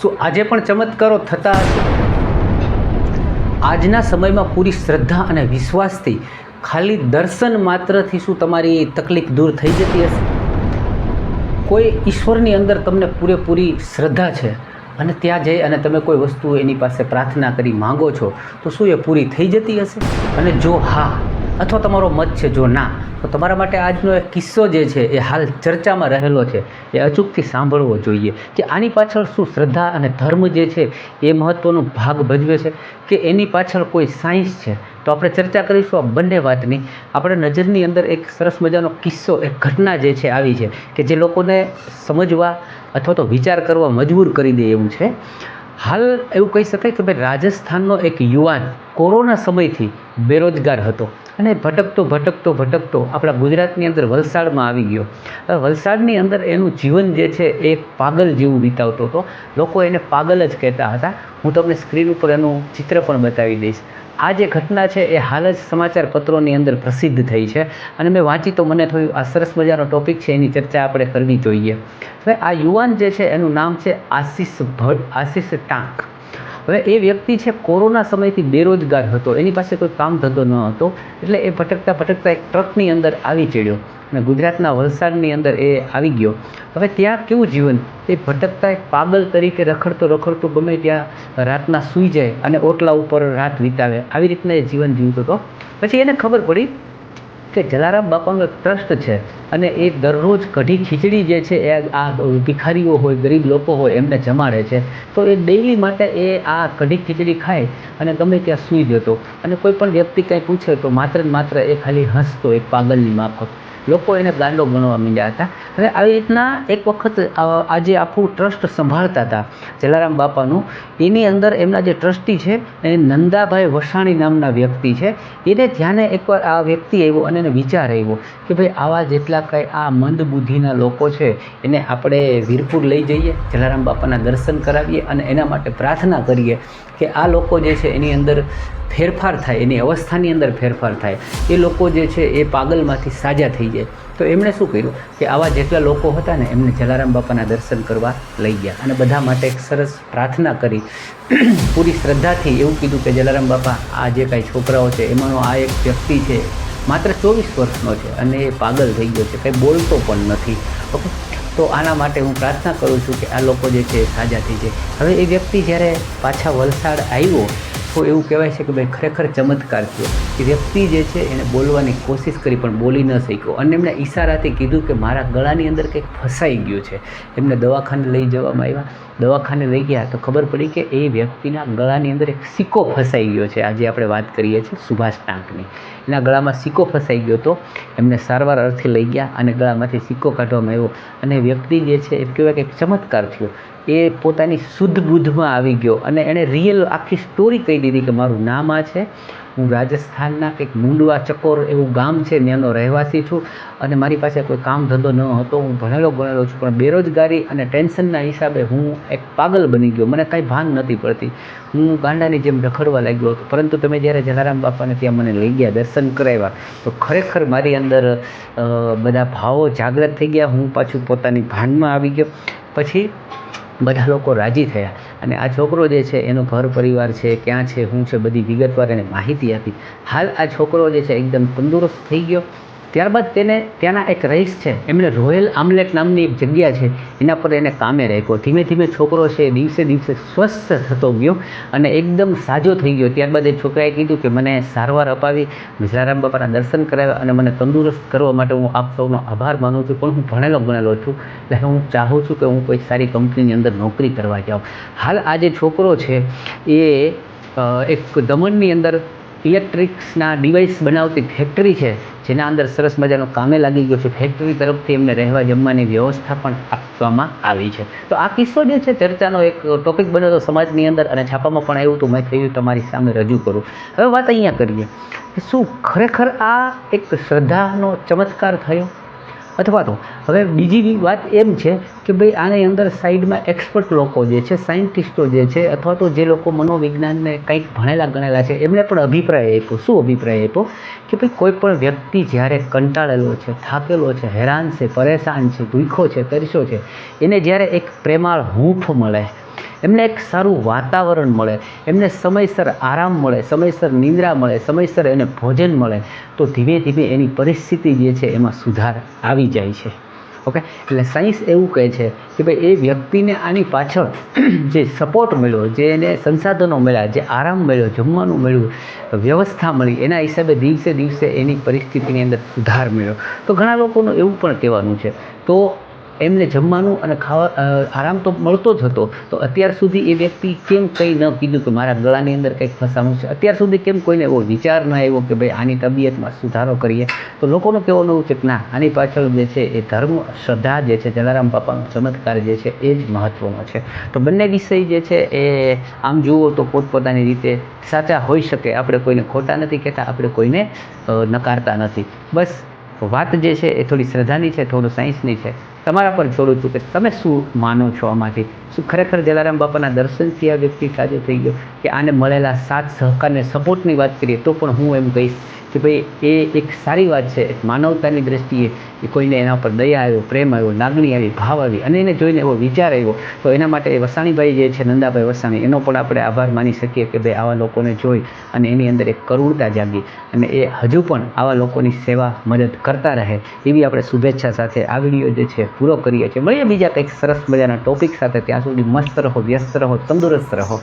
શું આજે પણ ચમત્કારો થતા હશે? આજના સમયમાં પૂરી શ્રદ્ધા અને વિશ્વાસથી ખાલી દર્શન માત્રથી શું તમારી તકલીફ દૂર થઈ જતી હશે? કોઈ ઈશ્વરની અંદર તમને પૂરેપૂરી શ્રદ્ધા છે અને ત્યાં જઈ અને તમે કોઈ વસ્તુ એની પાસે પ્રાર્થના કરી માંગો છો તો શું એ પૂરી થઈ જતી હશે? અને જો હા અથવા તમારો મત છે જો ના, તો તમારા માટે આજનો એક કિસ્સો જે છે એ હાલ ચર્ચામાં રહેલો છે, એ અચૂકથી સાંભળવો જોઈએ કે આની પાછળ શું શ્રદ્ધા અને ધર્મ જે છે એ મહત્ત્વનો ભાગ ભજવે છે કે એની પાછળ કોઈ સાયન્સ છે. તો આપણે ચર્ચા કરીશું આ બંને વાતની. આપણે નજરની અંદર એક સરસ મજાનો કિસ્સો, એક ઘટના જે છે આવી છે કે જે લોકોને સમજવા અથવા તો વિચાર કરવા મજબૂર કરી દે એવું છે. હાલ એવું કહી શકાય કે ભાઈ રાજસ્થાનનો એક યુવાન કોરોના સમયથી બેરોજગાર હતો અને ભટકતો આપણા ગુજરાતની અંદર વલસાડમાં આવી ગયો. વલસાડની અંદર એનું જીવન જે છે એ પાગલ જેવું વિતાવતો હતો. લોકો એને પાગલ જ કહેતા હતા. હું તમને સ્ક્રીન ઉપર એનું ચિત્ર પણ બતાવી દઈશ. આ જે ઘટના છે એ હાલ જ સમાચાર પત્રોની અંદર પ્રસિદ્ધ થઈ છે અને મેં વાંચી તો મને થયું આ સરસ મજાનો ટૉપિક છે, એની ચર્ચા આપણે કરવી જોઈએ. હવે આ યુવાન જે છે એનું નામ છે આશિષ ટાંક. હવે એ વ્યક્તિ છે કોરોના સમયથી બેરોજગાર હતો, એની પાસે કોઈ કામ ધંધો ન હતો, એટલે એ ભટકતા એક ટ્રકની અંદર આવી ચડ્યો અને ગુજરાતના વલસાડની અંદર એ આવી ગયો. હવે ત્યાં કેવું જીવન, એ ભટકતા એક પાગલ તરીકે રખડતો ગમે ત્યાં રાતના સૂઈ જાય અને ઓટલા ઉપર રાત વિતાવે, આવી રીતના એ જીવન જીવતો હતો. પછી એને ખબર પડી કે જલારામ બાપાનું એક ટ્રસ્ટ છે અને એ દરરોજ કઢી ખીચડી જે છે એ આ ભિખારીઓ હોય, ગરીબ લોકો હોય એમને જમાડે છે. તો એ ડેઈલી માટે એ આ કઢી ખીચડી ખાય અને ગમે ત્યાં સૂઈ જતો અને કોઈ પણ વ્યક્તિ કંઈ પૂછે તો માત્ર ને માત્ર એ ખાલી હસતો, એક પાગલની માફક. લોકો એને ગાંડો ગણવા માંડ્યા હતા. હવે આવી રીતના એક વખત આજે આખું ટ્રસ્ટ સંભાળતા હતા જલારામ બાપાનું, એની અંદર એમના જે ટ્રસ્ટી છે એ નંદાભાઈ વસાણી નામના વ્યક્તિ છે. એને ધ્યાને એકવાર આ વ્યક્તિ આવ્યો અને એને વિચાર આવ્યો કે ભાઈ આવા જેટલા કાંઈ આ મંદબુદ્ધિના લોકો છે એને આપણે વીરપુર લઈ જઈએ, જલારામ બાપાના દર્શન કરાવીએ અને એના માટે પ્રાર્થના કરીએ કે આ લોકો જે છે એની અંદર ફેરફાર થાય, એની અવસ્થાની અંદર ફેરફાર થાય, એ લોકો જે છે એ પાગલમાંથી સાજા થઈ જાય. તો એમણે શું કર્યું કે આવા જેટલા લોકો હતા ને એમને જલારામ બાપાના દર્શન કરવા લઈ ગયા અને બધા માટે એક સરસ પ્રાર્થના કરી, પૂરી શ્રદ્ધાથી એવું કીધું કે જલારામ બાપા આ જે કાંઈ છોકરાઓ છે એમાંનો આ એક વ્યક્તિ છે માત્ર 24 વર્ષનો છે અને એ પાગલ થઈ ગયો છે, કંઈ બોલતો પણ નથી. ઓકે, તો આના માટે હું પ્રાર્થના કરું છું કે આ લોકો જે છે એ સાજા થઈ જાય. હવે એ વ્યક્તિ જ્યારે પાછા વલસાડ આવ્યો તો એવું કહેવાય છે કે ભાઈ ખરેખર ચમત્કાર થયો. એ વ્યક્તિ જે છે એણે બોલવાની કોશિશ કરી પણ બોલી ન શક્યો અને એમણે ઈશારાથી કીધું કે મારા ગળાની અંદર કંઈક ફસાઈ ગયું છે. એમને દવાખાને લઈ જવામાં આવ્યા. દવાખાને લઈ ગયા તો ખબર પડી કે એ વ્યક્તિના ગળાની અંદર એક સિક્કો ફસાઈ ગયો છે. આજે આપણે વાત કરીએ છીએ સુભાષ ટાંકની. એના ગળામાં સિક્કો ફસાઈ ગયો તો એમને સારવાર અર્થે લઈ ગયા અને ગળામાંથી સિક્કો કાઢવામાં આવ્યો અને વ્યક્તિ જે છે એ કહેવાય કે એક ચમત્કાર થયો. એ પોતાની શુદ્ધ બુદ્ધમાં આવી ગયો અને એણે રિયલ આખી સ્ટોરી કહી દીધી કે મારું નામ આ છે, હું રાજસ્થાનના કંઈક મુંડવા ચકોર એવું ગામ છે ત્યાંનો રહેવાસી છું અને મારી પાસે કોઈ કામ ધંધો ન હતો, હું ભણેલો છું પણ બેરોજગારી અને ટેન્શનના હિસાબે હું એક પાગલ બની ગયો, મને કાંઈ ભાન નથી પડતી, હું ગાંડાની જેમ રખડવા લાગ્યો હતો. પરંતુ તમે જ્યારે જલારામ બાપાને ત્યાં મને લઈ ગયા, દર્શન કરાવ્યા તો ખરેખર મારી અંદર બધા ભાવો જાગૃત થઈ ગયા, હું પાછું પોતાની ભાનમાં આવી ગયો. પછી બધા લોકો રાજી થયા અને આ છોકરો જે છે એનો ઘર પરિવાર છે, ક્યાં છે, શું છે, બધી વિગતવાર એને માહિતી આપી. હાલ આ છોકરો જે છે એકદમ તંદુરસ્ત થઈ ગયો. ત્યારબાદ તેને ત્યાંના એક રહીશ છે એમણે રોયલ આમલેટ નામની એક જગ્યા છે એના પર એને કામે રાખ્યો. ધીમે ધીમે છોકરો છે દિવસે સ્વસ્થ થતો ગયો અને એકદમ સાજો થઈ ગયો. ત્યારબાદ એ છોકરાએ કીધું કે મને સારવાર અપાવી, જલારામ બાપાના દર્શન કરાવ્યા અને મને તંદુરસ્ત કરવા માટે હું આપ સૌનો આભાર માનું છું, પણ હું ભણેલો ગણેલો છું એટલે હું ચાહું છું કે હું કોઈ સારી કંપનીની અંદર નોકરી કરવા જાઉં. હાલ આ જે છોકરો છે એ એક દમણની અંદર ઇલેક્ટ્રિક્સના ડિવાઇસ બનાવતી ફેક્ટરી છે જેના અંદર સરસ મજાનો કામે લાગી ગયો છે. ફેક્ટરી તરફથી એમને રહેવા જમવાની વ્યવસ્થા પણ આપવામાં આવી છે. તો આ કિસ્સો જે છે ચર્ચાનો એક ટોપિક બન્યો હતો સમાજની અંદર અને છાપામાં પણ આવ્યું હતું. મેં કહ્યું તમારી સામે રજૂ કરું. હવે વાત અહીંયા કરીએ કે શું ખરેખર આ એક શ્રદ્ધાનો ચમત્કાર થયો અથવા તો હવે બીજી વાત એમ છે કે ભાઈ આની અંદર સાઈડમાં એક્સપર્ટ લોકો જે છે, સાયન્ટિસ્ટો જે છે અથવા તો જે લોકો મનોવિજ્ઞાનને કંઈક ભણેલા ગણેલા છે એમણે પણ અભિપ્રાય આપ્યો. શું અભિપ્રાય આપ્યો કે ભાઈ કોઈ પણ વ્યક્તિ જ્યારે કંટાળેલો છે, થાકેલો છે, હેરાન છે, પરેશાન છે, ભૂખ્યો છે, તરસ્યો છે, એને જ્યારે એક પ્રેમાળ હૂંફ મળે એમને એક સારું વાતાવરણ મળે, એમને સમયસર આરામ મળે, સમયસર નિંદ્રા મળે, સમયસર એને ભોજન મળે, તો ધીમે ધીમે એની પરિસ્થિતિ જે છે એમાં સુધાર આવી જાય છે. ઓકે, એટલે સાયન્સ એવું કહે છે કે ભાઈ એ વ્યક્તિને આની પાછળ જે સપોર્ટ મળ્યો, જે એને સંસાધનો મળ્યા, જે આરામ મળ્યો, જમવાનું મળ્યું, વ્યવસ્થા મળી, એના હિસાબે દિવસે દિવસે એની પરિસ્થિતિની અંદર સુધાર મળ્યો. તો ઘણા લોકોનું એવું પણ કહેવાનું છે. તો એમને જમવાનું અને આરામ તો મળતો જ હતો, તો અત્યાર સુધી એ વ્યક્તિ કેમ કંઈ ન કીધું કે મારા ગળાની અંદર કંઈક ફસાણું છે? અત્યાર સુધી કેમ કોઈને એવો વિચાર ન આવ્યો કે ભાઈ આની તબિયતમાં સુધારો કરીએ? તો લોકોનું કહેવાનું એવું છે કે ના, આની પાછળ જે છે એ ધર્મ, શ્રદ્ધા જે છે, જલારામ બાપાનો ચમત્કાર જે છે એ જ મહત્ત્વનો છે. તો બંને વિષય જે છે એ આમ જુઓ તો પોતપોતાની રીતે સાચા હોઈ શકે. આપણે કોઈને ખોટા નથી કહેતા, આપણે કોઈને નકારતા નથી. બસ વાત જે છે એ થોડી શ્રદ્ધાની છે, થોડું સાયન્સની છે. તમારા પર છોડું છું કે તમે શું માનો છો આમાંથી? શું ખરેખર જલારામ બાપાના દર્શનથી આ વ્યક્તિ સાજો થઈ ગયો, કે આને મળેલા સાથ સહકારને સપોર્ટની વાત કરીએ તો પણ હું એમ કહીશ કે ભાઈ એ એક સારી વાત છે. એક માનવતાની દ્રષ્ટિએ એ કોઈને એના પર દયા આવ્યો, પ્રેમ આવ્યો, લાગણી આવી, ભાવ આવી, અને એને જોઈને એવો વિચાર આવ્યો. તો એના માટે વસાણીભાઈ જે છે, નંદાભાઈ વસાણી, એનો પણ આપણે આભાર માની શકીએ કે ભાઈ આવા લોકોને જોઈ અને એની અંદર એક કરુણતા જાગી, અને એ હજુ પણ આવા લોકોની સેવા મદદ કરતા રહે, એવી આપણે શુભેચ્છા સાથે આ વિડીયો જે છે પૂરો કરીએ છીએ. મળીએ બીજા કંઈક સરસ મજાના ટોપિક સાથે. ત્યાં સુધી મસ્ત રહો, વ્યસ્ત રહો, તંદુરસ્ત રહો.